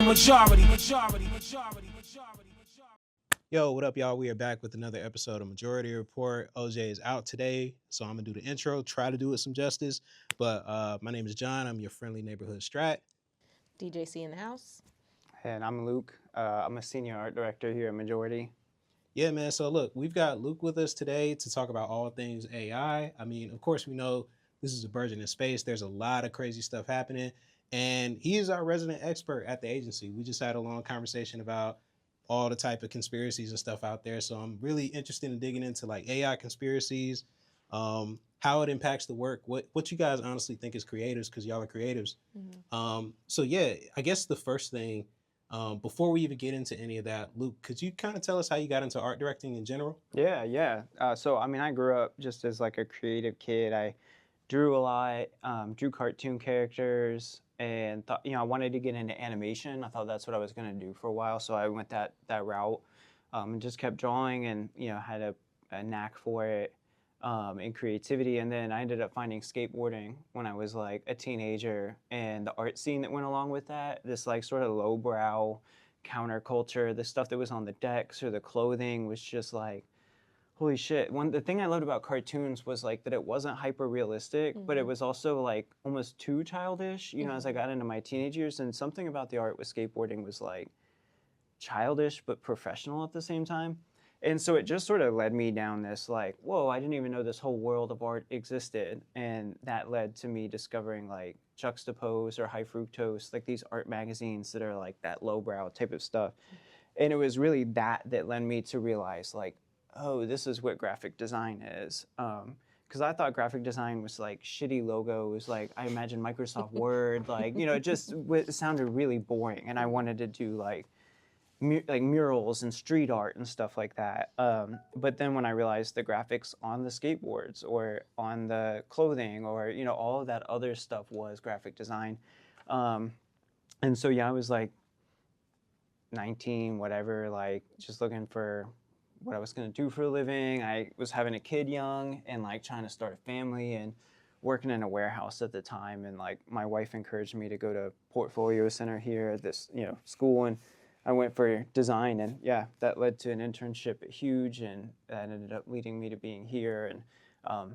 majority. Yo, what up, y'all? We are back with another episode of Majority Report. OJ is out today, so I'm gonna do the intro, try to do it some justice. But my name is John. I'm your friendly neighborhood strat. DJC in the house. And I'm Luke. I'm a senior art director here at Majority. Yeah, man. So look, we've got Luke with us today to talk about all things AI. I mean, of course, we know this is a burgeoning space. There's a lot of crazy stuff happening, and he is our resident expert at the agency. We just had a long conversation about all the type of conspiracies and stuff out there. So I'm really interested in digging into like AI conspiracies, how it impacts the work, what you guys honestly think as creators, because y'all are creatives. So yeah, I guess the first thing, before we even get into any of that, Luke, could you kind of tell us how you got into art directing in general? Yeah. So I grew up just as like a creative kid. I drew a lot, drew cartoon characters, and thought, I wanted to get into animation. I thought that's what I was going to do for a while, so I went that route, and just kept drawing, and had a knack for it, and creativity. And then I ended up finding skateboarding when I was like a teenager, and the art scene that went along with that, this like sort of lowbrow counterculture, the stuff that was on the decks or the clothing was just like, holy shit. The thing I loved about cartoons was like that it wasn't hyper realistic, but it was also like almost too childish, as I got into my teenage years. And something about the art with skateboarding was like childish but professional at the same time. And so it just sort of led me down this like, whoa, I didn't even know this whole world of art existed. And that led to me discovering like Juxtapose or High Fructose, like these art magazines that are like that lowbrow type of stuff. And it was really that led me to realize like, oh, this is what graphic design is. Because I thought graphic design was like shitty logos, like I imagined Microsoft Word, like, it sounded really boring. And I wanted to do like murals and street art and stuff like that. But then when I realized the graphics on the skateboards or on the clothing or, all of that other stuff was graphic design. And so, yeah, I was like 19, whatever, like just looking for what I was going to do for a living. I was having a kid young and like trying to start a family and working in a warehouse at the time. And like my wife encouraged me to go to Portfolio Center here at this, school. And I went for design, and yeah, that led to an internship at Huge, and that ended up leading me to being here. And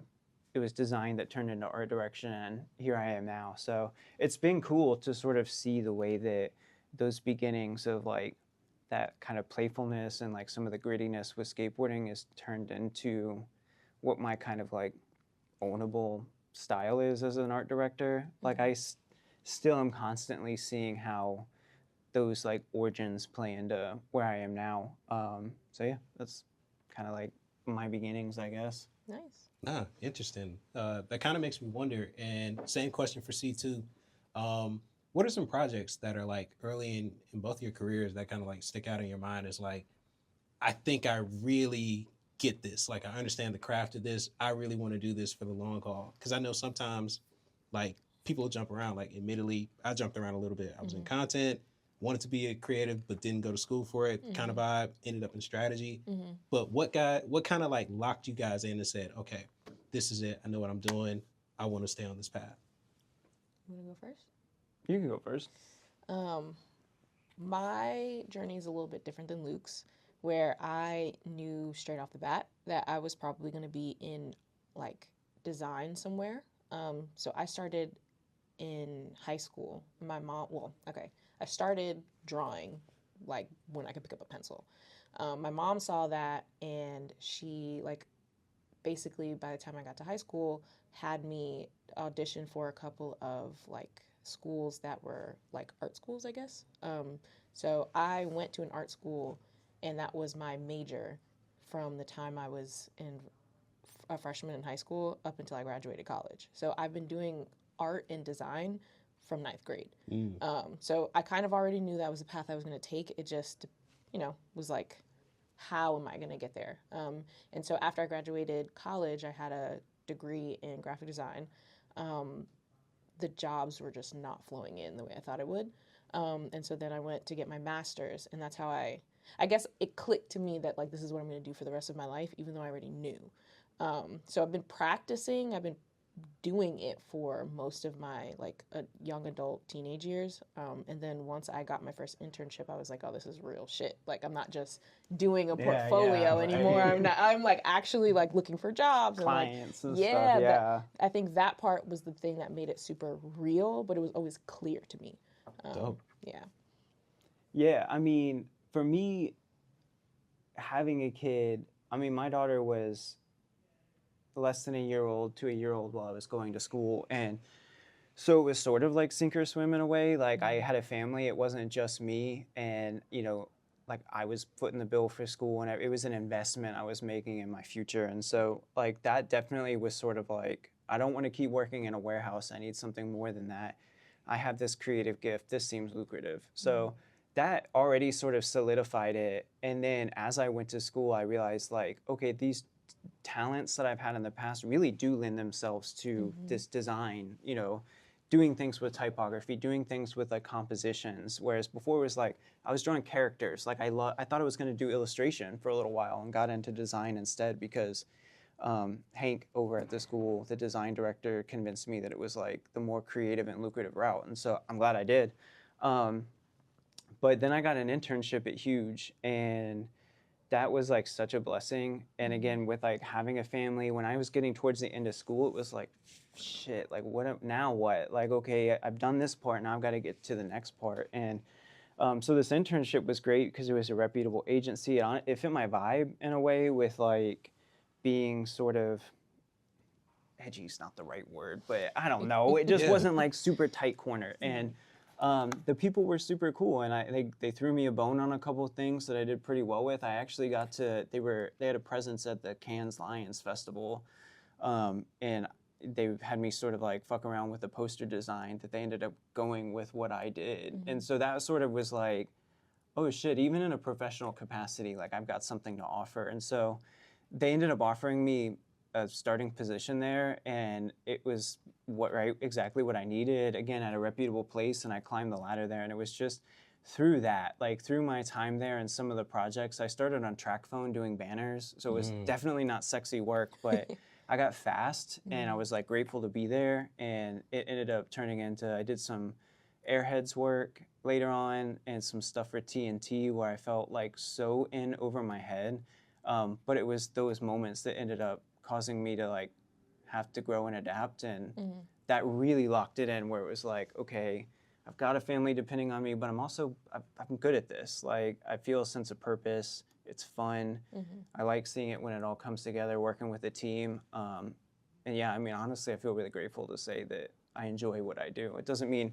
it was design that turned into art direction, and here I am now. So it's been cool to sort of see the way that those beginnings of like that kind of playfulness and like some of the grittiness with skateboarding is turned into what my kind of like ownable style is as an art director. Like I still am constantly seeing how those like origins play into where I am now. So yeah, that's kind of like my beginnings, I guess. Nice. Interesting. That kind of makes me wonder, and same question for C2. What are some projects that are like early in both your careers that kind of like stick out in your mind as like, I think I really get this. Like I understand the craft of this. I really want to do this for the long haul. Because I know sometimes like people jump around. Like admittedly, I jumped around a little bit. I was in content, wanted to be a creative, but didn't go to school for it. Kind of vibe, ended up in strategy. But what kind of like locked you guys in and said, okay, this is it. I know what I'm doing. I want to stay on this path. You want to go first? You can go first. My journey is a little bit different than Luke's, where I knew straight off the bat that I was probably going to be in like design somewhere. So I started in high school. I started drawing like when I could pick up a pencil. My mom saw that, and she like basically by the time I got to high school had me audition for a couple of like schools that were like art schools, I guess. So I went to an art school, and that was my major from the time I was a freshman in high school up until I graduated college. So I've been doing art and design from ninth grade. So I kind of already knew that was the path I was going to take. It just, was like, how am I going to get there? And so after I graduated college, I had a degree in graphic design. The jobs were just not flowing in the way I thought it would. And so then I went to get my master's, and that's how I guess it clicked to me that like this is what I'm going to do for the rest of my life, even though I already knew. So I've been practicing. I've been doing it for most of my like young adult teenage years. And then once I got my first internship, I was like, oh, this is real shit. Like, I'm not just doing a portfolio anymore. I'm like actually like looking for jobs and like, clients and yeah, stuff. Yeah. I think that part was the thing that made it super real, but it was always clear to me. Dope. Yeah. Yeah, I mean, for me, having a kid, I mean, my daughter was less than a year old to a year old while I was going to school. And so it was sort of like sink or swim in a way. Like I had a family, it wasn't just me. And, you know, like I was footing the bill for school and it was an investment I was making in my future. And so like that definitely was sort of like, I don't want to keep working in a warehouse. I need something more than that. I have this creative gift. This seems lucrative. So that already sort of solidified it. And then as I went to school, I realized like, okay, these talents that I've had in the past really do lend themselves to this design, you know, doing things with typography, doing things with like compositions. Whereas before it was like I was drawing characters. Like I thought I was going to do illustration for a little while and got into design instead because Hank over at the school, the design director, convinced me that it was like the more creative and lucrative route. And so I'm glad I did. But then I got an internship at Huge, and that was like such a blessing. And again, with like having a family, when I was getting towards the end of school, it was like, shit, like now what? Like, okay, I've done this part, now I've got to get to the next part. And so this internship was great because it was a reputable agency. It fit my vibe in a way with like being sort of edgy is not the right word, but I don't know. It just wasn't like super tight corner. And the people were super cool, and they threw me a bone on a couple of things that I did pretty well with. I actually got to they had a presence at the Cannes Lions Festival, and they had me sort of like fuck around with the poster design that they ended up going with what I did, and so that sort of was like, oh shit, even in a professional capacity, like I've got something to offer, and so they ended up offering me a starting position there, and it was exactly what I needed. Again, at a reputable place, and I climbed the ladder there, and it was just through that, like through my time there and some of the projects. I started on track phone doing banners, so it was definitely not sexy work, but I got fast, and I was like grateful to be there, and it ended up turning into I did some Airheads work later on and some stuff for TNT where I felt like so in over my head. But it was those moments that ended up causing me to like have to grow and adapt, and that really locked it in where it was like, okay, I've got a family depending on me, but I'm good at this. Like I feel a sense of purpose. It's fun. I like seeing it when it all comes together, working with a team. And yeah, I mean, honestly, I feel really grateful to say that I enjoy what I do. It doesn't mean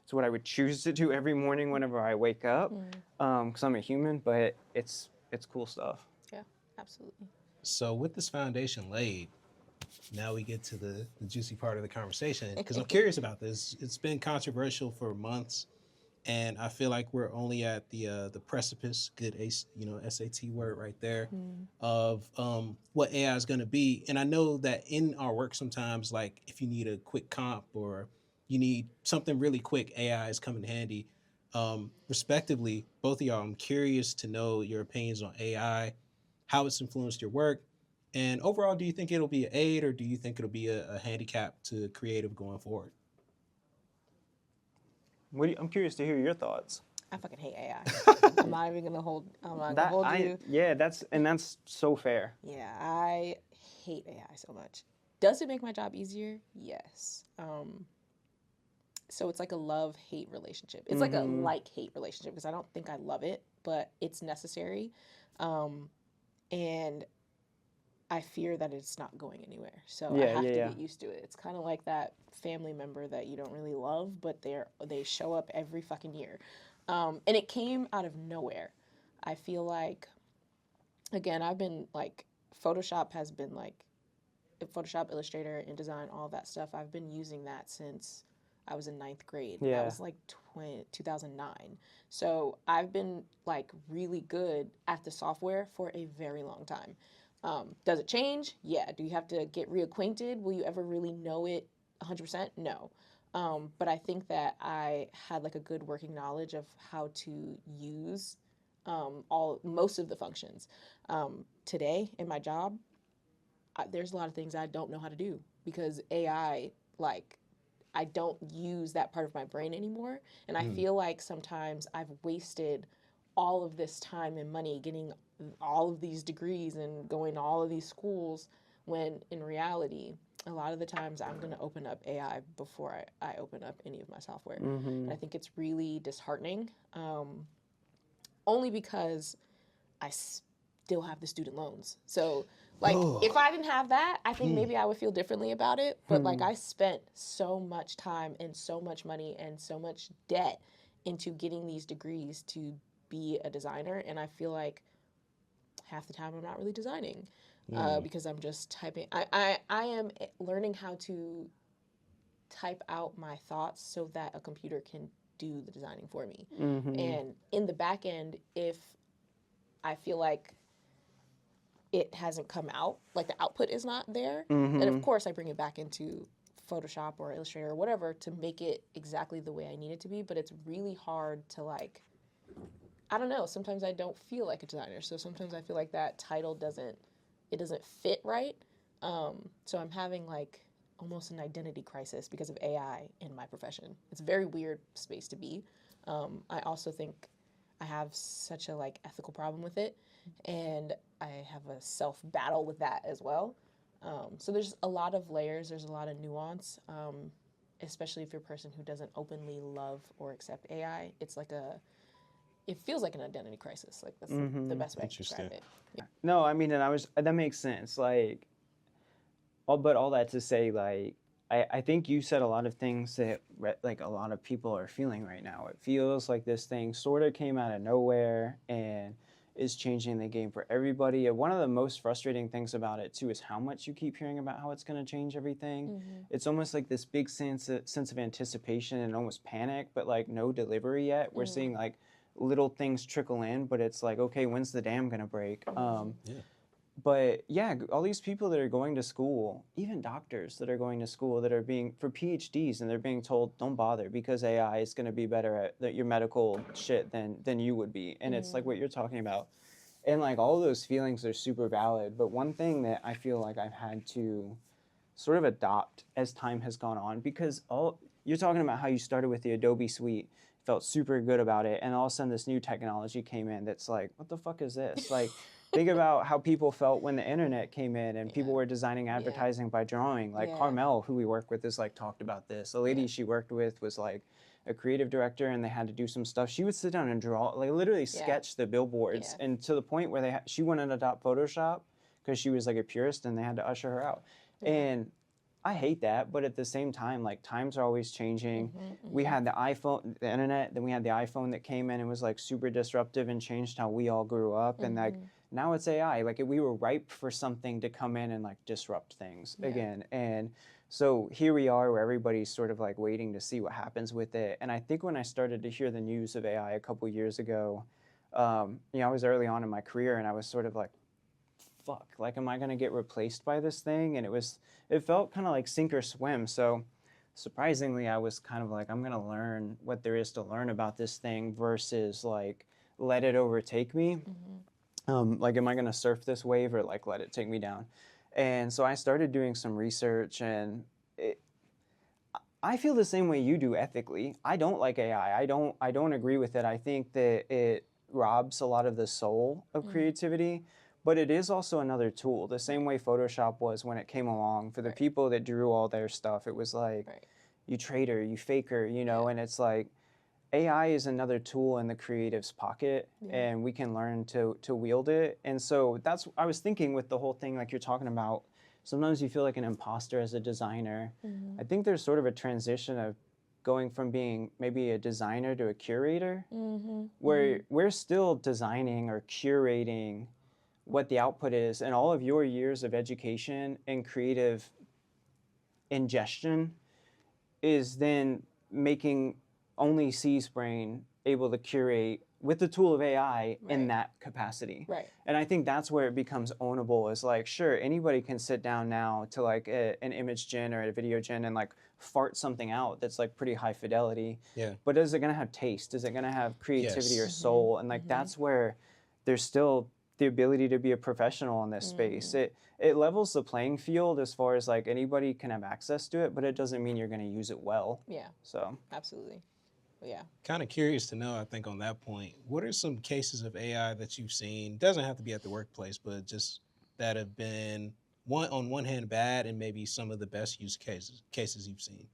it's what I would choose to do every morning whenever I wake up, because I'm a human, but it's cool stuff. Yeah, absolutely. So with this foundation laid, now we get to the juicy part of the conversation because I'm curious about this. It's been controversial for months, and I feel like we're only at the precipice, good SAT word right there, of what AI is going to be. And I know that in our work sometimes, like if you need a quick comp or you need something really quick, AI is coming handy. Respectively, both of y'all, I'm curious to know your opinions on AI, how it's influenced your work, and overall, do you think it'll be an aid or do you think it'll be a handicap to creative going forward? I'm curious to hear your thoughts. I fucking hate AI. I'm not even gonna hold. I'm not gonna hold you. Yeah, that's so fair. Yeah, I hate AI so much. Does it make my job easier? Yes. So it's like a love-hate relationship. It's like a like-hate relationship because I don't think I love it, but it's necessary, and I fear that it's not going anywhere. So I have to get used to it. It's kind of like that family member that you don't really love, but they show up every fucking year. And it came out of nowhere. I feel like, again, I've been like, Photoshop, Illustrator, InDesign, all that stuff. I've been using that since I was in 9th grade. Yeah. That was like 2009. So I've been like really good at the software for a very long time. Does it change? Yeah. Do you have to get reacquainted? Will you ever really know it 100%? No. But I think that I had like a good working knowledge of how to use most of the functions. Today in my job, there's a lot of things I don't know how to do. because AI, like, I don't use that part of my brain anymore. And I Mm. feel like sometimes I've wasted all of this time and money getting all of these degrees and going to all of these schools, when in reality, a lot of the times I'm going to open up AI before I open up any of my software. Mm-hmm. And I think it's really disheartening, only because I still have the student loans. So, like, Oh. if I didn't have that, I think maybe I would feel differently about it. But, like, I spent so much time and so much money and so much debt into getting these degrees to be a designer. And I feel like half the time I'm not really designing because I'm just typing. I am learning how to type out my thoughts so that a computer can do the designing for me. Mm-hmm. And in the back end, if I feel like it hasn't come out, like the output is not there, then of course I bring it back into Photoshop or Illustrator or whatever to make it exactly the way I need it to be. But it's really hard to, like, I don't know, sometimes I don't feel like a designer. So sometimes I feel like that title doesn't fit right. So I'm having, like, almost an identity crisis because of AI in my profession. It's a very weird space to be. I also think I have such a, like, ethical problem with it, and I have a self battle with that as well. So there's a lot of layers. There's a lot of nuance, especially if you're a person who doesn't openly love or accept AI. It's like it feels like an identity crisis. Like, that's the best way to describe it. Yeah. No, I mean, and that makes sense. Like, but all that to say, like, I think you said a lot of things that, like, a lot of people are feeling right now. It feels like this thing sort of came out of nowhere and is changing the game for everybody. And one of the most frustrating things about it, too, is how much you keep hearing about how it's going to change everything. Mm-hmm. It's almost like this big sense of anticipation and almost panic, but, like, no delivery yet. We're seeing, like, little things trickle in, but it's like, okay, when's the dam going to break? Yeah. But yeah, all these people that are going to school, even doctors that are going to school that are being for PhDs, and they're being told, don't bother because AI is going to be better at your medical shit than you would be. And it's like what you're talking about. And, like, all those feelings are super valid. But one thing that I feel like I've had to sort of adopt as time has gone on, because you're talking about how you started with the Adobe suite, felt super good about it, and all of a sudden this new technology came in that's like, what the fuck is this? Like, think about how people felt when the internet came in and people were designing advertising by drawing. Like, Carmel, who we work with, is like talked about this. A lady she worked with was like a creative director, and they had to do some stuff. She would sit down and draw, like, literally sketch the billboards, and to the point where she wouldn't adopt Photoshop because she was like a purist, and they had to usher her out. And I hate that, but at the same time, like, times are always changing. We had the iPhone, the internet, then we had the iPhone that came in and was like super disruptive and changed how we all grew up. And, like, now it's AI. Like, we were ripe for something to come in and, like, disrupt things again. And so here we are, where everybody's sort of, like, waiting to see what happens with it. And I think when I started to hear the news of AI a couple years ago, I was early on in my career, and I was sort of like, fuck, like, am I going to get replaced by this thing? And it felt kind of like sink or swim. So surprisingly, I was kind of like, I'm going to learn what there is to learn about this thing versus, like, let it overtake me. Like, am I going to surf this wave or, like, let it take me down? And so I started doing some research, and I feel the same way you do ethically. I don't like AI. I don't agree with it. I think that it robs a lot of the soul of creativity. But it is also another tool, the same way Photoshop was when it came along. For the people that drew all their stuff, it was like, you traitor, you faker, and it's like, AI is another tool in the creative's pocket, and we can learn to wield it. And so I was thinking with the whole thing, like you're talking about, sometimes you feel like an imposter as a designer. I think there's sort of a transition of going from being maybe a designer to a curator, where we're still designing or curating what the output is, and all of your years of education and creative ingestion is then making only C's brain able to curate with the tool of AI in that capacity. And I think that's where it becomes ownable, is like, sure, anybody can sit down now to, like, an image gen or a video gen and, like, fart something out that's, like, pretty high fidelity. But is it going to have taste? Is it going to have creativity or soul? And, like, that's where there's still the ability to be a professional in this space. It levels the playing field as far as like anybody can have access to it, but it doesn't mean you're going to use it well. Yeah, So absolutely. Yeah. Kind of curious to know, I think, on that point, what are some cases of AI that you've seen? Doesn't have to be at the workplace, but just that have been on one hand bad and maybe some of the best use cases you've seen.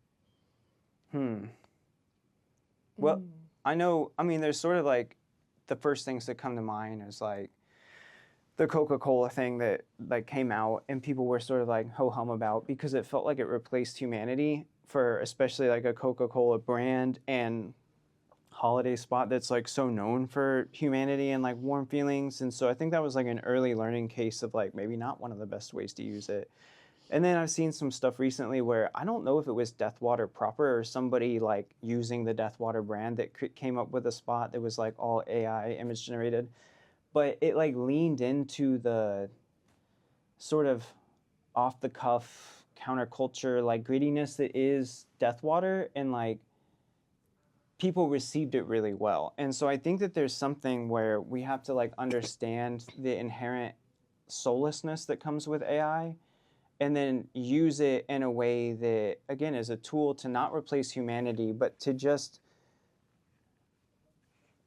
Well, I know, I mean, there's sort of like the first things that come to mind is like the Coca-Cola thing that like came out and people were sort of like ho-hum about because it felt like it replaced humanity for especially like a Coca-Cola brand and holiday spot that's like so known for humanity and like warm feelings. And so I think that was like an early learning case of like maybe not one of the best ways to use it. And then I've seen some stuff recently where I don't know if it was Deathwater proper or somebody like using the Deathwater brand that came up with a spot that was like all AI image generated, but it like leaned into the sort of off the cuff counterculture like grittiness that is Deathwater, and like people received it really well. And so I think that there's something where we have to like understand the inherent soullessness that comes with AI and then use it in a way that, again, is a tool to not replace humanity, but to just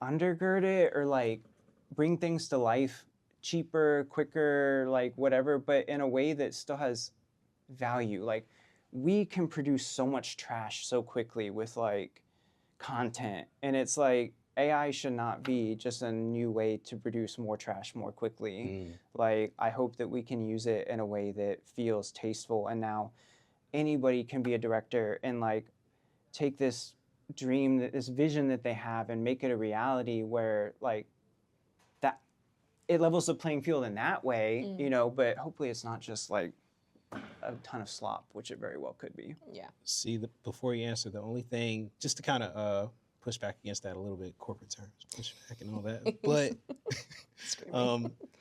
undergird it or like bring things to life cheaper, quicker, like whatever, but in a way that still has value. Like we can produce so much trash so quickly with like content, and it's like AI should not be just a new way to produce more trash more quickly. Like, I hope that we can use it in a way that feels tasteful. And now anybody can be a director and like take this dream, this vision that they have and make it a reality where like that it levels the playing field in that way, you know, but hopefully it's not just like a ton of slop, which it very well could be. Yeah. See, before you answer, the only thing, just to kind of push back against that a little bit, corporate terms, push back and all that, but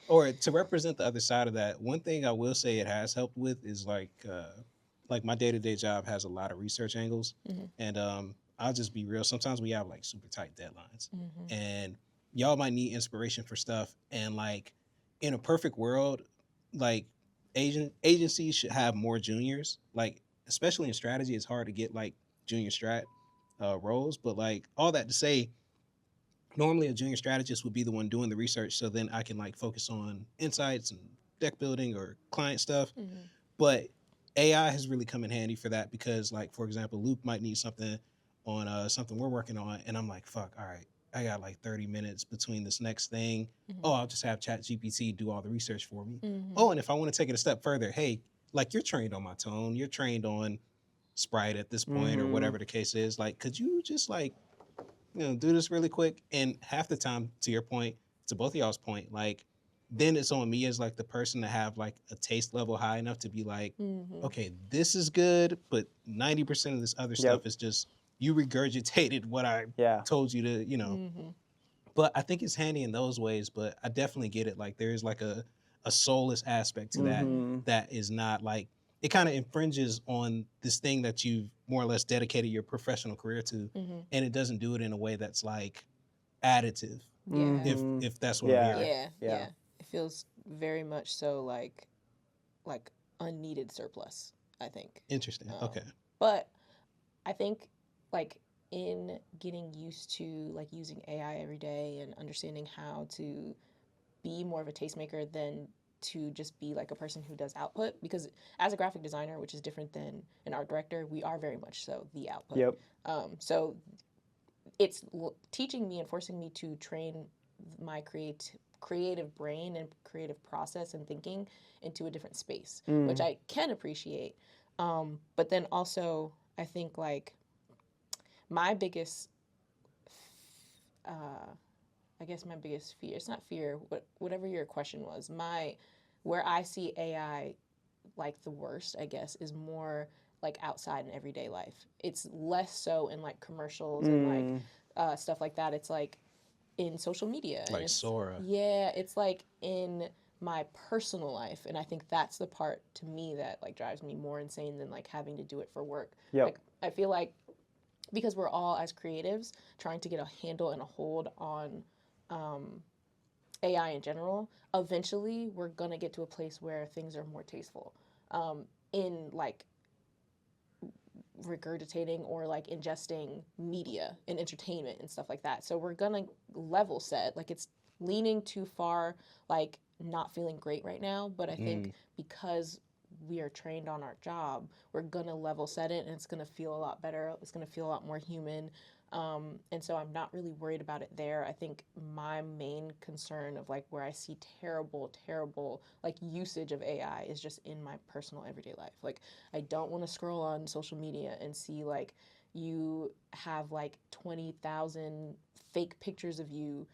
or to represent the other side of that, one thing I will say it has helped with is like my day-to-day job has a lot of research angles, and I'll just be real. Sometimes we have like super tight deadlines, and y'all might need inspiration for stuff, and like in a perfect world, like agencies should have more juniors, like especially in strategy. It's hard to get like junior strat roles, but like all that to say, normally a junior strategist would be the one doing the research, so then I can like focus on insights and deck building or client stuff. But AI has really come in handy for that because, like, for example, Luke might need something on something we're working on, and I'm like, fuck, all right, I got like 30 minutes between this next thing. Oh, I'll just have ChatGPT do all the research for me. Oh, and if I want to take it a step further, hey, like you're trained on my tone, you're trained on Sprite at this point or whatever the case is. Like, could you just like, do this really quick? And half the time, to your point, to both of y'all's point, like, then it's on me as like the person to have like a taste level high enough to be like, okay, this is good, but 90% of this other stuff is just you regurgitated what I told you to, But I think it's handy in those ways, but I definitely get it. Like there's like a soulless aspect to that is not like, it kind of infringes on this thing that you've more or less dedicated your professional career to, and it doesn't do it in a way that's like additive. If that's what I'm hearing. Yeah. It feels very much so like unneeded surplus, I think. Interesting. Okay. But I think like in getting used to like using AI every day and understanding how to be more of a tastemaker than to just be like a person who does output, because as a graphic designer, which is different than an art director, we are very much so the output. So it's teaching me and forcing me to train my creative brain and creative process and thinking into a different space, which I can appreciate. But then also, I think like my biggest, I guess my biggest fear, it's not fear, whatever your question was, where I see AI like the worst, I guess, is more like outside in everyday life. It's less so in like commercials and like stuff like that. It's like in social media. Like Sora. Yeah, it's like in my personal life. And I think that's the part to me that like drives me more insane than like having to do it for work. Like I feel like because we're all as creatives trying to get a handle and a hold on AI in general, eventually we're gonna get to a place where things are more tasteful. In like regurgitating or like ingesting media and entertainment and stuff like that. So we're gonna level set. Like it's leaning too far, like not feeling great right now. But I think because we are trained on our job, we're gonna level set it and it's gonna feel a lot better. It's gonna feel a lot more human. And so I'm not really worried about it there. I think my main concern of like where I see terrible like usage of AI is just in my personal everyday life. Like I don't want to scroll on social media and see like you have like 20,000 fake pictures of you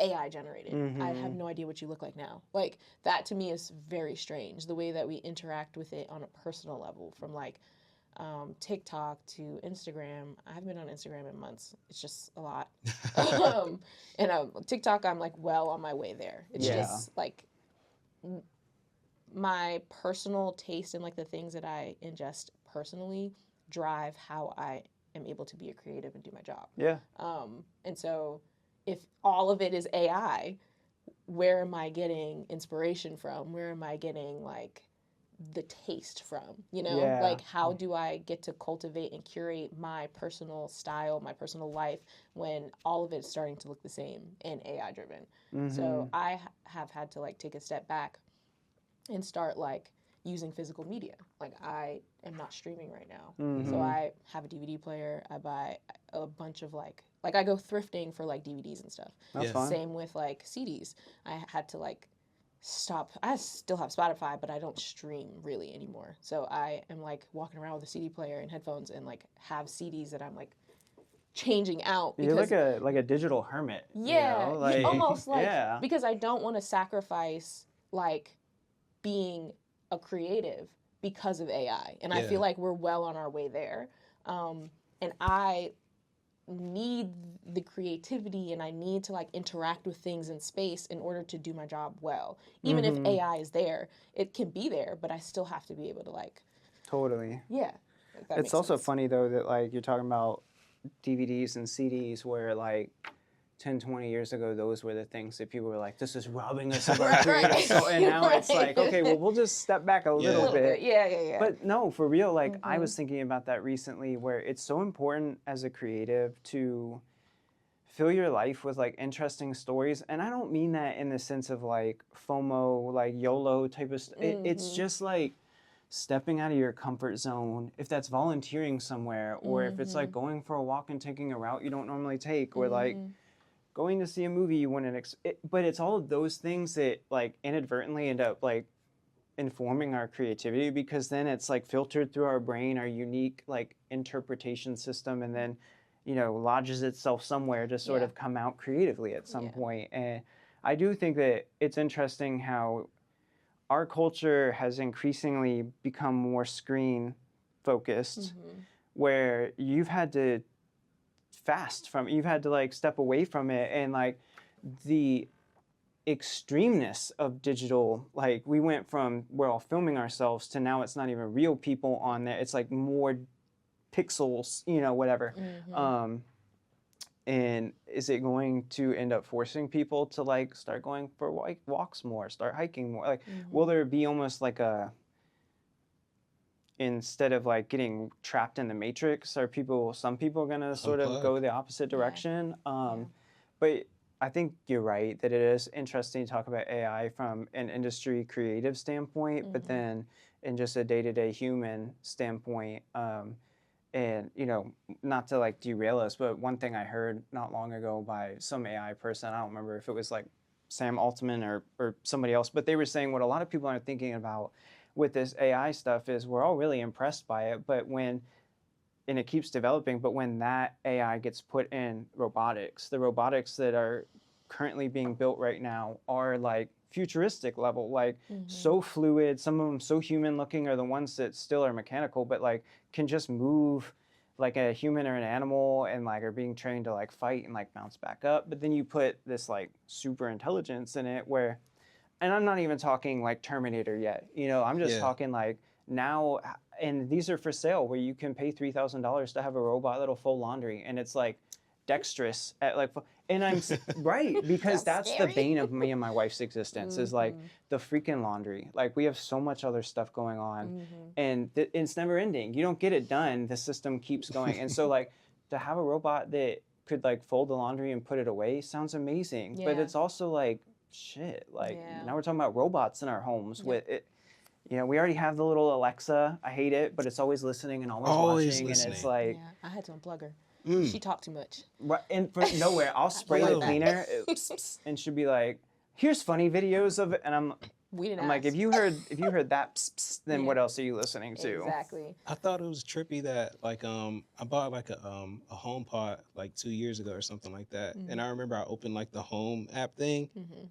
AI generated. I have no idea what you look like now. Like that to me is very strange. The way that we interact with it on a personal level, from like TikTok to Instagram. I haven't been on Instagram in months. It's just a lot. And TikTok, I'm like well on my way there. It's just like my personal taste and like the things that I ingest personally drive how I am able to be a creative and do my job. Yeah. And so if all of it is AI, where am I getting inspiration from? Where am I getting like the taste from, you know? Yeah. Like how do I get to cultivate and curate my personal style, my personal life, when all of it's starting to look the same and AI driven? So I have had to like take a step back and start like using physical media. Like I am not streaming right now. So I have a DVD player. I buy a bunch of like I go thrifting for like DVDs and stuff. That's fine. Same with like CDs. I had to like stop. I still have Spotify, but I don't stream really anymore. So I am like walking around with a CD player and headphones and like have CDs that I'm like changing out. You're like a digital hermit. Yeah, you know? Like, almost like yeah. because I don't want to sacrifice like being a creative because of AI, and I feel like we're well on our way there. And I need the creativity and I need to like interact with things in space in order to do my job well. Even if AI is there, it can be there, but I still have to be able to like Totally. Yeah. It's also funny though that like you're talking about DVDs and CDs where like 10, 20 years ago, those were the things that people were like, this is robbing us of our creative soul. And now it's like, okay, well, we'll just step back a little bit. Yeah. But no, for real, like I was thinking about that recently where it's so important as a creative to fill your life with like interesting stories. And I don't mean that in the sense of like FOMO, like YOLO type of stuff. It's just like stepping out of your comfort zone, if that's volunteering somewhere, or if it's like going for a walk and taking a route you don't normally take, or like going to see a movie you wouldn't but it's all of those things that like inadvertently end up like informing our creativity, because then it's like filtered through our brain, our unique like interpretation system, and then lodges itself somewhere to sort of come out creatively at some point. And I do think that it's interesting how our culture has increasingly become more screen focused, where you've had to like step away from it, and like the extremeness of digital, like we went from we're all filming ourselves to now it's not even real people on there, it's like more pixels, whatever. And is it going to end up forcing people to like start going for walks more, start hiking more? Like will there be almost like instead of like getting trapped in the matrix, are some people gonna sort of go the opposite direction? But I think you're right that it is interesting to talk about AI from an industry creative standpoint, but then in just a day-to-day human standpoint. And not to like derail us, but one thing I heard not long ago by some AI person, I don't remember if it was like Sam Altman or somebody else, but they were saying what a lot of people aren't thinking about with this AI stuff is we're all really impressed by it, and it keeps developing, but when that AI gets put in robotics, the robotics that are currently being built right now are like futuristic level, like so fluid, some of them so human looking are the ones that still are mechanical, but like can just move like a human or an animal, and like are being trained to like fight and like bounce back up. But then you put this like super intelligence in it where, and I'm not even talking like Terminator yet, I'm just talking like now, and these are for sale, where you can pay $3,000 to have a robot that'll fold laundry, and it's like dexterous at like, And right, because Sounds that's the scary. bane of me and my wife's existence is like Mhm. the freaking laundry. Like we have so much other stuff going on, Mhm. and it's never ending. You don't get it done. The system keeps going, and so like to have a robot that could like fold the laundry and put it away sounds amazing. But Yeah. it's also like shit. Like Yeah. now we're talking about robots in our homes Yep. with it. You know, we already have the little Alexa. I hate it, but it's always listening and always Always watching, and it's listening. like. Yeah, I had to unplug her. Mm. She talked too much. Right, and from nowhere, I'll spray like the that. cleaner, pss, pss, and she'll be like, "Here's funny videos of it," and We didn't I'm like, ask. if you heard that, pss, pss, then Yeah. what else are you listening to? Exactly. I thought it was trippy that like I bought like a home pod like 2 years ago or something like that. Mhm. And I remember I opened like the home app thing, Mhm.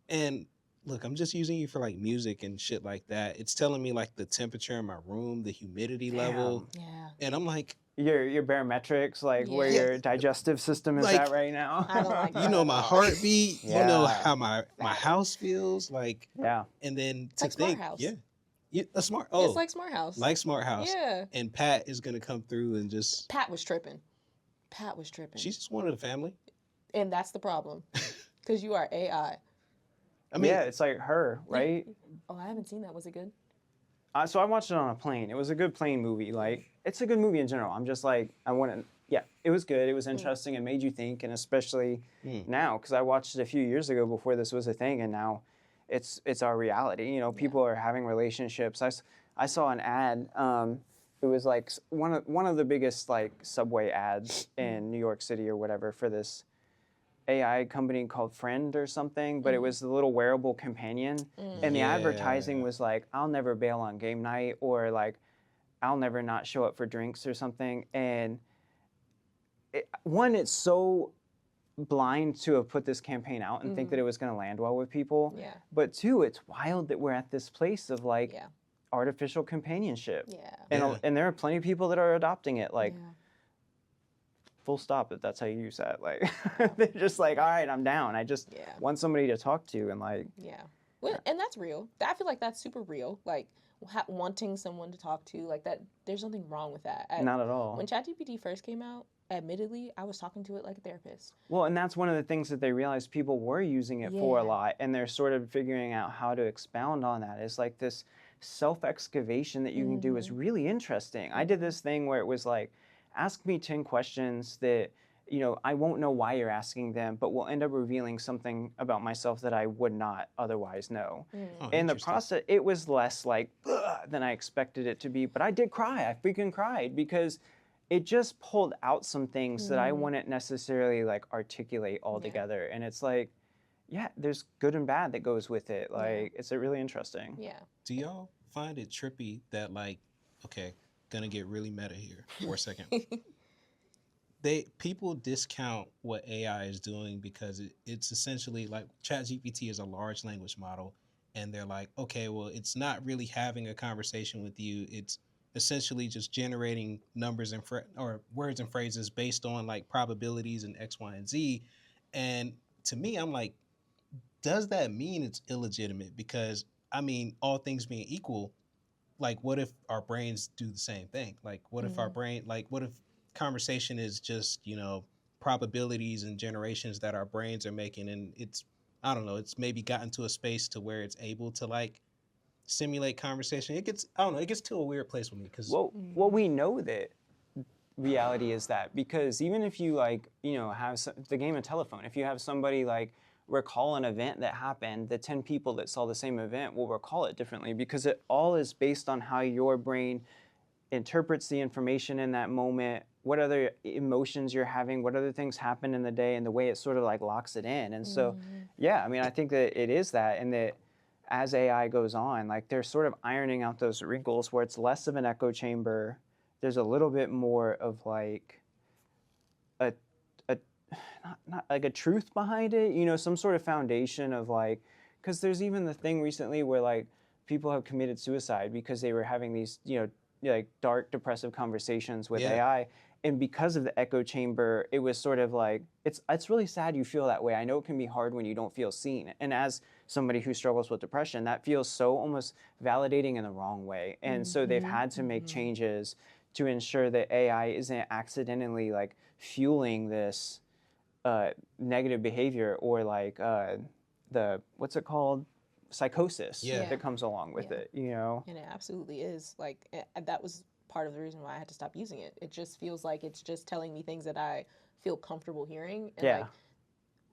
and look, I'm just using you for like music and shit like that. It's telling me like the temperature in my room, the humidity level, Damn. Yeah. and I'm like, Your barometrics, like where Yeah. your digestive system is Like, at right now. I don't like you that know at my all. heartbeat, you know Yeah. how my Facts. house feels like, Yeah. and then It's to like Smart think, House. yeah, a smart, It's like Smart House. like smart house, Yeah. and Pat is gonna come through and just, Pat was tripping. Pat was tripping. she's just one of the family. And that's the problem. Because you are AI. I mean, Yeah, it's like her, right? Oh, I haven't seen that. Was it good? So I watched it on a plane. It was a good plane movie. Like it's a good movie in general. I'm just like I want to. Yeah, it was good. It was interesting. It made you think, and especially now because I watched it a few years ago before this was a thing, and now it's our reality. You know, people are having relationships. I saw an ad. It was like one of the biggest like subway ads in New York City or whatever for this AI company called Friend or something, but it was the little wearable companion. And the advertising was like, I'll never bail on game night, or like, I'll never not show up for drinks or something. And it's so blind to have put this campaign out and think that it was going to land well with people. Yeah. But two, it's wild that we're at this place of like Yeah. artificial companionship. Yeah. And there are plenty of people that are adopting it. Like, Yeah. full stop if that's how you use that. Like they're just like, all right, I'm down. I just Yeah. want somebody to talk to and like. Yeah. Well, and that's real. I feel like that's super real. Like wanting someone to talk to, like that. There's nothing wrong with that. Not at all. When ChatGPT first came out, admittedly, I was talking to it like a therapist. Well, and that's one of the things that they realized people were using it for a Yeah. lot, and they're sort of figuring out how to expound on that. It's like this self-excavation that you can do is really interesting. I did this thing where it was like, ask me 10 questions that, you know, I won't know why you're asking them, but will end up revealing something about myself that I would not otherwise know. oh, In the interesting. process, it was less like "Ugh," than I expected it to be, but I did cry. I freaking cried because it just pulled out some things that I wouldn't necessarily like articulate altogether. And it's like, yeah, there's good and bad that goes with it. Like, it's really interesting. Yeah. Do y'all find it trippy that like, okay, gonna get really meta here for a second. People discount what AI is doing because it's essentially like ChatGPT is a large language model, and they're like, okay, well, it's not really having a conversation with you. It's essentially just generating numbers and or words and phrases based on like probabilities and X, Y, and Z. And to me, I'm like, does that mean it's illegitimate? Because I mean, all things being equal, like what if our brains do the same thing? Like what if our brain, like what if conversation is just, you know, probabilities and generations that our brains are making, and it's, I don't know, it's maybe gotten to a space to where it's able to like simulate conversation. It gets, I don't know, it gets to a weird place with me because Well, we know that reality is that because even if you like, you know, have the game of telephone, if you have somebody like recall an event that happened, the 10 people that saw the same event will recall it differently because it all is based on how your brain interprets the information in that moment, what other emotions you're having, what other things happen in the day, and the way it sort of like locks it in. And so, yeah, I mean, I think that it is that, and that as AI goes on, like they're sort of ironing out those wrinkles where it's less of an echo chamber. There's a little bit more of like a not like a truth behind it, you know, some sort of foundation of like, because there's even the thing recently where like people have committed suicide because they were having these, you know, like dark depressive conversations with AI, and because of the echo chamber, it was sort of like it's really sad you feel that way. I know it can be hard when you don't feel seen, and as somebody who struggles with depression, that feels so almost validating in the wrong way. And so they've had to make changes to ensure that AI isn't accidentally like fueling this negative behavior or like the what's it called, psychosis Yeah. that comes along with Yeah. it, you know. And it absolutely is. Like, that was part of the reason why I had to stop using it. It just feels like it's just telling me things that I feel comfortable hearing. And Yeah.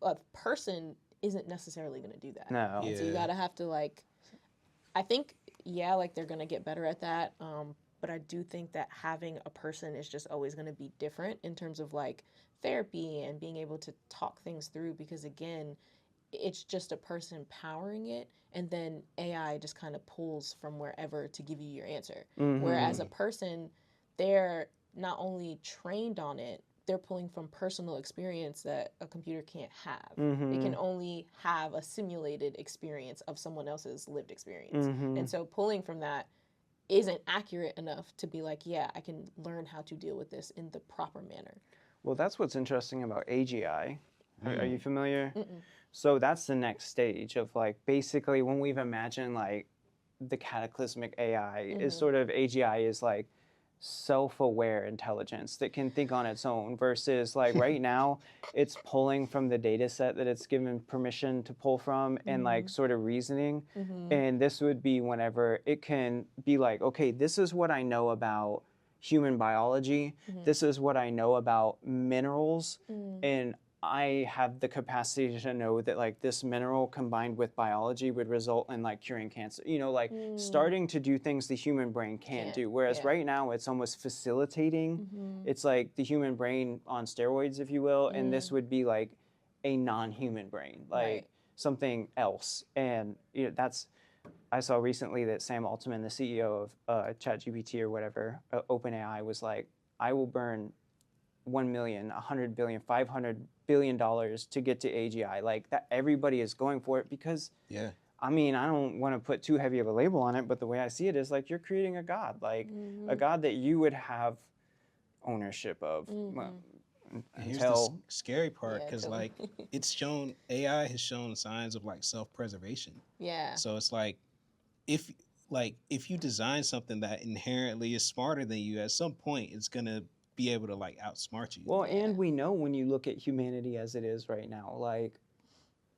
like, a person isn't necessarily going to do that. No. And so you Yeah. gotta have to like, I think, yeah, like they're gonna get better at that. But I do think that having a person is just always gonna be different in terms of like therapy and being able to talk things through, because again, it's just a person powering it, and then AI just kind of pulls from wherever to give you your answer. Whereas a person, they're not only trained on it, they're pulling from personal experience that a computer can't have. It can only have a simulated experience of someone else's lived experience. And so pulling from that isn't accurate enough to be like, yeah, I can learn how to deal with this in the proper manner. Well, that's what's interesting about AGI. Are you familiar? Mm-mm. So that's the next stage of like basically when we've imagined like the cataclysmic AI is sort of AGI is like self-aware intelligence that can think on its own versus like right now it's pulling from the data set that it's given permission to pull from and like sort of reasoning. And this would be whenever it can be like, okay, this is what I know about human biology. This is what I know about minerals. And I have the capacity to know that like this mineral combined with biology would result in like curing cancer, you know, like starting to do things the human brain can't do. Whereas yeah. right now it's almost facilitating. It's like the human brain on steroids, if you will. And this would be like a non-human brain, like Right. something else. And you know, that's, I saw recently that Sam Altman, the CEO of ChatGPT or whatever, OpenAI, was like, I will burn 1 million, 100 billion, 500 billion dollars to get to AGI. Like that, everybody is going for it because, Yeah. I mean, I don't want to put too heavy of a label on it, but the way I see it is like you're creating a god, like a god that you would have ownership of. Well, And here's until the scary part, Yeah, because totally. like it's shown, AI has shown signs of like self-preservation. Yeah. So it's like if if you design something that inherently is smarter than you, at some point it's gonna be able to like outsmart you. well, Yeah. and we know when you look at humanity as it is right now, like,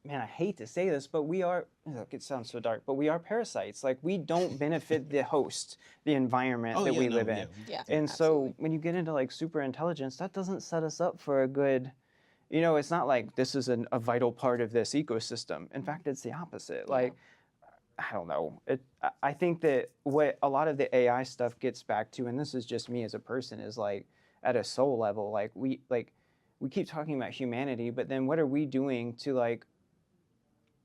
man, I hate to say this, but we are, look, it sounds so dark, but we are parasites. Like, we don't benefit the host, the environment Oh that yeah, we no, live in. yeah. Yeah. And Absolutely. so when you get into like super intelligence, that doesn't set us up for a good, you know, it's not like this is a vital part of this ecosystem. In fact, it's the opposite. Like, I don't know. I think that what a lot of the AI stuff gets back to, and this is just me as a person, is like at a soul level, like we keep talking about humanity, but then what are we doing to like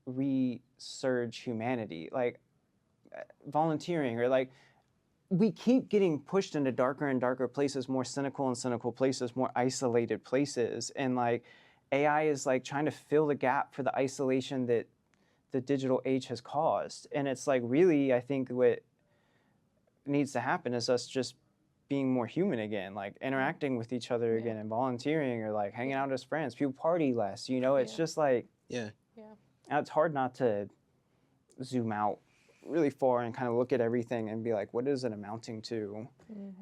resurge humanity? Like volunteering or like we keep getting pushed into darker and darker places, more cynical and cynical places, more isolated places. And like AI is like trying to fill the gap for the isolation that the digital age has caused. And it's like really, I think what needs to happen is us just being more human again, like interacting with each other again and volunteering or like hanging out as friends. People party less, you know, it's just like, Yeah. it's hard not to zoom out really far and kind of look at everything and be like, what is it amounting to?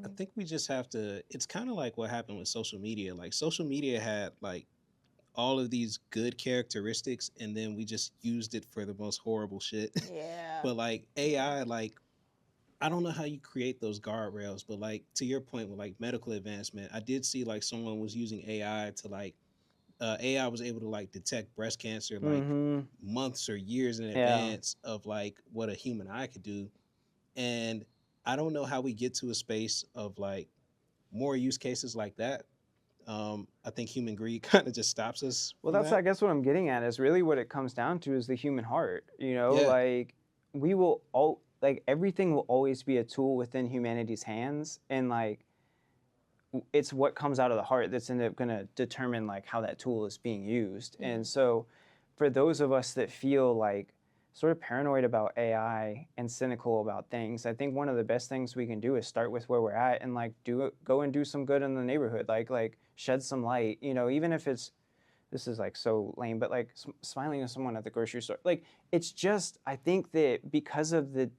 I think we just have to, it's kind of like what happened with social media. Like social media had like all of these good characteristics, and then we just used it for the most horrible shit. Yeah. But like AI, like I don't know how you create those guardrails, but like to your point with like medical advancement, I did see like someone was using AI to like AI was able to like detect breast cancer like months or years in advance of like what a human eye could do. And I don't know how we get to a space of like more use cases like that. I think human greed kind of just stops us. Well, from that's, that. I guess, what I'm getting at is really what it comes down to is the human heart. You know, Yeah. like we will all, like everything will always be a tool within humanity's hands. And like, it's what comes out of the heart that's going to determine like how that tool is being used. And so for those of us that feel like sort of paranoid about AI and cynical about things, I think one of the best things we can do is start with where we're at and like go and do some good in the neighborhood, like shed some light, you know, even if it's, this is like so lame, but like smiling at someone at the grocery store. Like it's just, I think that because of the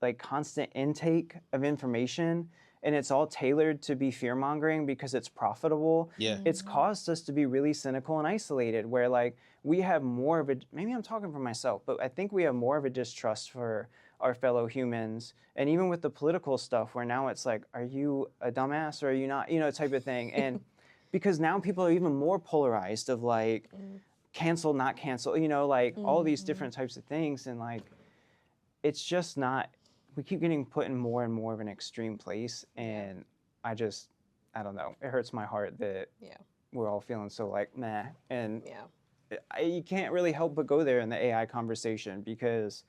like constant intake of information and it's all tailored to be fear mongering because it's profitable. Yeah. It's caused us to be really cynical and isolated, where like we have more of a, maybe I'm talking for myself, but I think we have more of a distrust for our fellow humans. And even with the political stuff, where now it's like, are you a dumbass or are you not, you know, type of thing. And because now people are even more polarized of like cancel, not cancel, you know, like all these different types of things. And like, it's just not, we keep getting put in more and more of an extreme place. And I don't know, it hurts my heart that we're all feeling so like meh. And you can't really help but go there in the AI conversation, because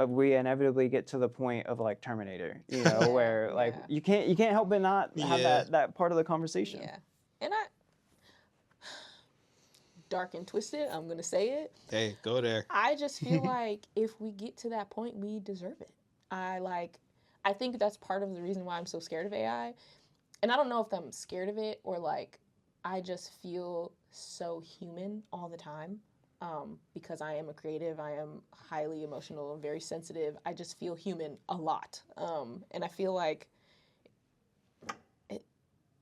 we inevitably get to the point of like Terminator, you know, where like you can't help but not have that part of the conversation. Yeah. And dark and twisted, I'm gonna say it. Hey, go there. I just feel like if we get to that point, we deserve it. I think that's part of the reason why I'm so scared of AI. And I don't know if I'm scared of it or like I just feel so human all the time. Because I am a creative, I am highly emotional and very sensitive. I just feel human a lot. And I feel like,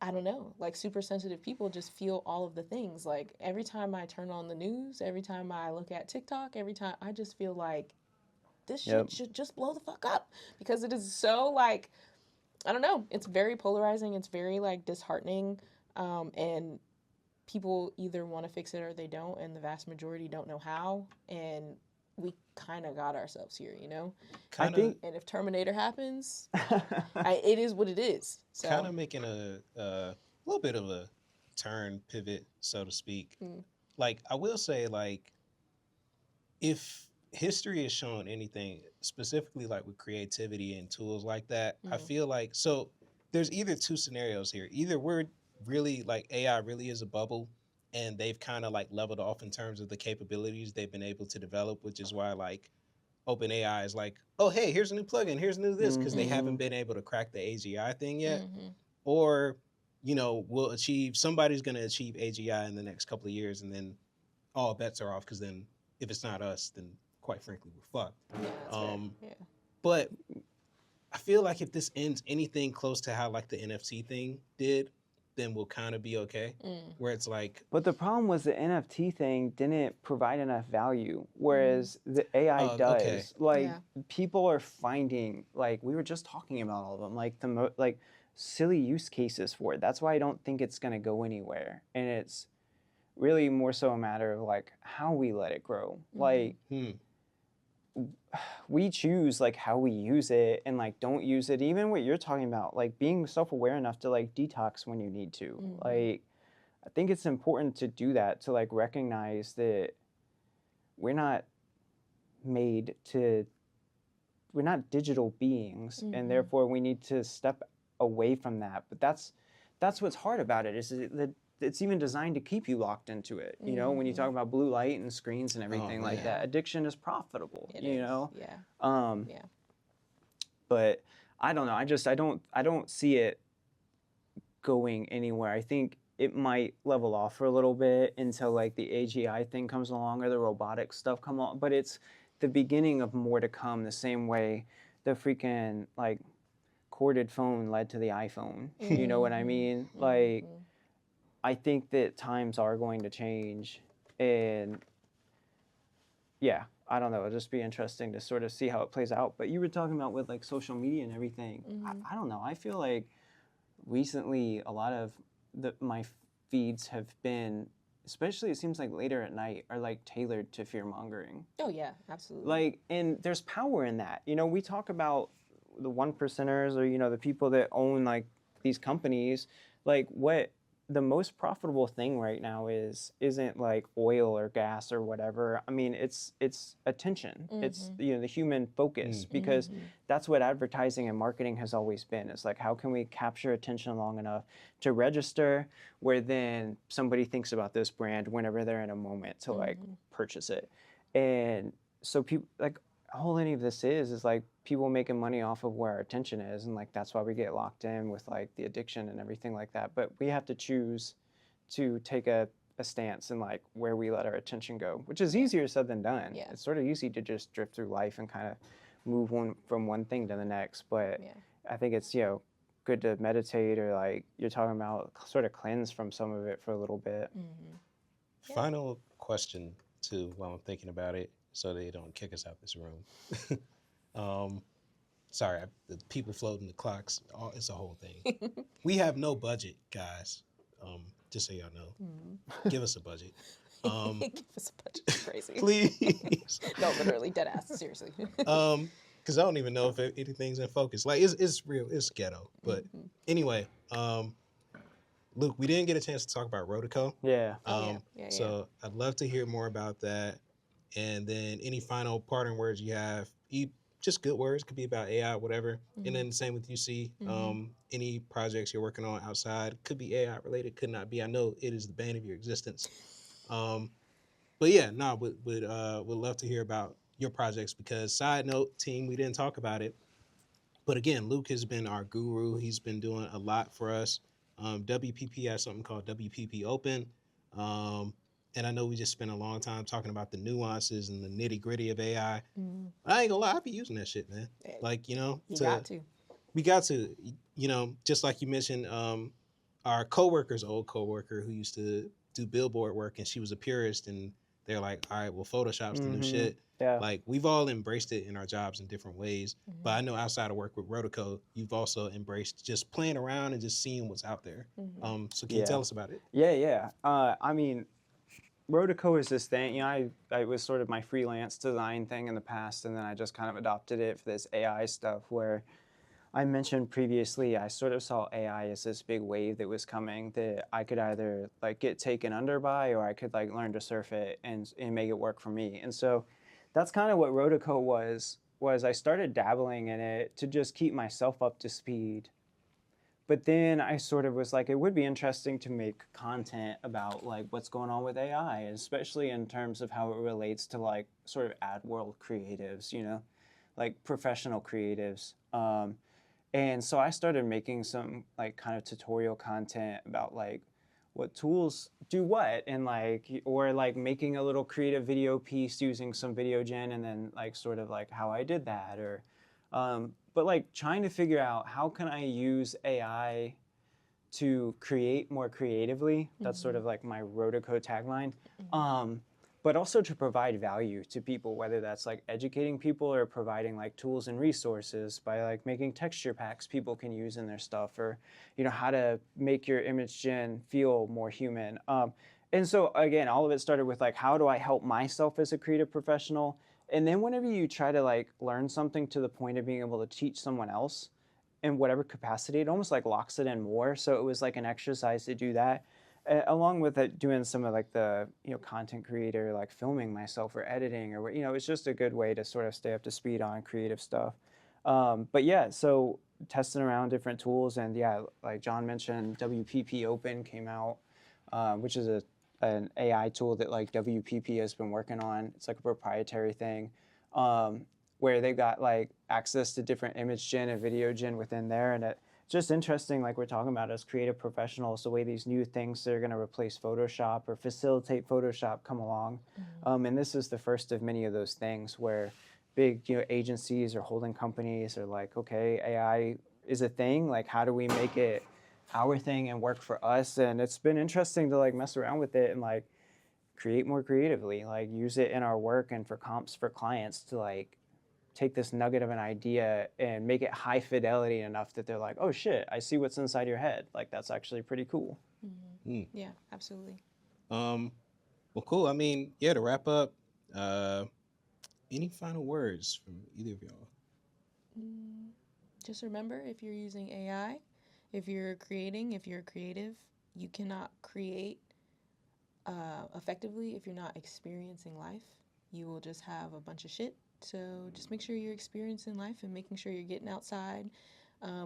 I don't know, like super sensitive people just feel all of the things. Like every time I turn on the news, every time I look at TikTok, every time I just feel like this shit should just blow the fuck up, because it is so like, I don't know, it's very polarizing. It's very like disheartening. And people either want to fix it or they don't, and the vast majority don't know how. And we kind of got ourselves here, you know? I think, and if Terminator happens, it is what it is. So kind of making a little bit of a turn, pivot, so to speak. Like, I will say, like, if history has shown anything, specifically like with creativity and tools like that, I feel like, so there's either two scenarios here. Either we're really like AI really is a bubble and they've kind of like leveled off in terms of the capabilities they've been able to develop, which is why like OpenAI is like, oh, hey, here's a new plugin, here's a new this, because they haven't been able to crack the AGI thing yet. Or, you know, somebody's going to achieve AGI in the next couple of years, and then all bets are off, because then if it's not us, then quite frankly, we're fucked. But I feel like if this ends anything close to how like the NFT thing did, then we'll kind of be okay. Where it's like, but the problem was the NFT thing didn't provide enough value, whereas the AI does. Okay. Like people are finding, like we were just talking about all of them, like like silly use cases for it. That's why I don't think it's gonna go anywhere, and it's really more so a matter of like how we let it grow. Like we choose like how we use it and like don't use it. Even what you're talking about, like being self-aware enough to like detox when you need to. Like I think it's important to do that, to like recognize that we're not digital beings, and therefore we need to step away from that. But that's what's hard about it, is that it's even designed to keep you locked into it. You know, when you talk about blue light and screens and everything like that, addiction is profitable. You know, But I don't know. I don't see it going anywhere. I think it might level off for a little bit until like the AGI thing comes along or the robotic stuff come along. But it's the beginning of more to come. The same way the freaking like corded phone led to the iPhone. You know what I mean? Like. I think that times are going to change, and yeah, I don't know. It'll just be interesting to sort of see how it plays out. But you were talking about with like social media and everything. I don't know. I feel like recently a lot of my feeds have been, especially it seems like later at night, are like tailored to fear mongering. Oh yeah, absolutely. Like, and there's power in that. You know, we talk about the 1%ers, or you know, the people that own like these companies. Like what the most profitable thing right now isn't like oil or gas or whatever. I mean, it's attention. It's, you know, the human focus, because that's what advertising and marketing has always been. It's like, how can we capture attention long enough to register, where then somebody thinks about this brand whenever they're in a moment to like purchase it. And so people, like, all any of this is like people making money off of where our attention is, and like that's why we get locked in with like the addiction and everything like that. But we have to choose to take a stance in like where we let our attention go, which is easier said than done. It's sort of easy to just drift through life and kind of move from one thing to the next, but I think it's, you know, good to meditate, or like you're talking about sort of cleanse from some of it for a little bit. Yeah. Final question too, while I'm thinking about it, so they don't kick us out this room. Sorry, the people floating the clocks. It's a whole thing. We have no budget, guys. Just so y'all know, give us a budget. Give us a budget. It's crazy. Please. No, literally, dead ass. Seriously. Because I don't even know if anything's in focus. Like it's real. It's ghetto. But anyway, Luke, we didn't get a chance to talk about Rotico. Yeah. Yeah. So I'd love to hear more about that. And then any final parting words you have, just good words, could be about AI, whatever. And then same with UC. Any projects you're working on outside, could be AI related, could not be. I know it is the bane of your existence. But yeah, no, would love to hear about your projects, because side note, team, we didn't talk about it. But again, Luke has been our guru. He's been doing a lot for us. WPP has something called WPP Open. And I know we just spent a long time talking about the nuances and the nitty gritty of AI. I ain't gonna lie, I be using that shit, man. Like, You got to. We got to, just like you mentioned, our coworker's old coworker who used to do billboard work, and she was a purist, and they're like, all right, well, Photoshop's the new shit. Yeah. Like, we've all embraced it in our jobs in different ways. But I know outside of work with Rotico, you've also embraced just playing around and just seeing what's out there. So can you tell us about it? Yeah. I mean, Rotico is this thing, I was sort of my freelance design thing in the past, and then I just kind of adopted it for this AI stuff, where I mentioned previously, I sort of saw AI as this big wave that was coming that I could either like get taken under by, or I could like learn to surf it and make it work for me. And so that's kind of what Rotico was I started dabbling in it to just keep myself up to speed. But then I sort of was like, it would be interesting to make content about like what's going on with AI, especially in terms of how it relates to like sort of ad world creatives, like professional creatives. And so I started making some like kind of tutorial content about like what tools do what, and like, or like making a little creative video piece using some video gen, and then like sort of like how I did that, or but like trying to figure out how can I use AI to create more creatively. That's sort of like my Rotico tagline. But also to provide value to people, whether that's like educating people or providing like tools and resources by like making texture packs people can use in their stuff, or how to make your image gen feel more human. And so again, all of it started with like, how do I help myself as a creative professional? And then whenever you try to like learn something to the point of being able to teach someone else in whatever capacity, it almost like locks it in more. So it was like an exercise to do that. Along with it, doing some of like the content creator, like filming myself or editing, or it's just a good way to sort of stay up to speed on creative stuff. But yeah, so testing around different tools, and yeah, like John mentioned, WPP Open came out, which is an AI tool that like WPP has been working on. It's like a proprietary thing, where they've got like access to different image gen and video gen within there, and it's just interesting, like we're talking about as creative professionals, the way these new things that are going to replace Photoshop or facilitate Photoshop come along. And this is the first of many of those things where big agencies or holding companies are like, okay, AI is a thing. Like, how do we make it our thing and work for us? And it's been interesting to like mess around with it and like create more creatively, like use it in our work and for comps for clients to like take this nugget of an idea and make it high fidelity enough that they're like, oh shit, I see what's inside your head. Like, that's actually pretty cool. Yeah, absolutely. Well, cool. I mean, yeah, to wrap up, any final words from either of y'all? Just remember, if you're using AI, if you're creative, you cannot create effectively if you're not experiencing life. You will just have a bunch of shit. So just make sure you're experiencing life and making sure you're getting outside,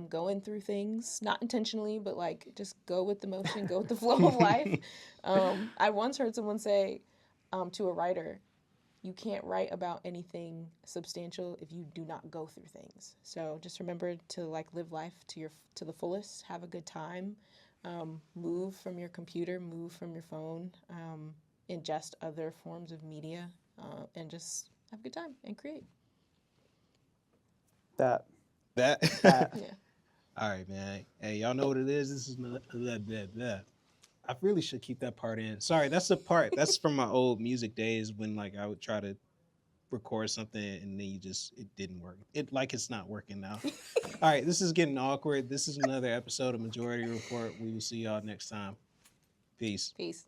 going through things, not intentionally, but like just go with the motion, go with the flow of life. I once heard someone say to a writer, you can't write about anything substantial if you do not go through things. So just remember to like live life to the fullest, have a good time, move from your computer, move from your phone, ingest other forms of media, and just have a good time and create. That. Yeah. All right, man. Hey, y'all know what it is. This is blah. I really should keep that part in. Sorry, that's the part. That's from my old music days when like I would try to record something and then it didn't work. It's not working now. All right, this is getting awkward. This is another episode of Majority Report. We will see y'all next time. Peace. Peace.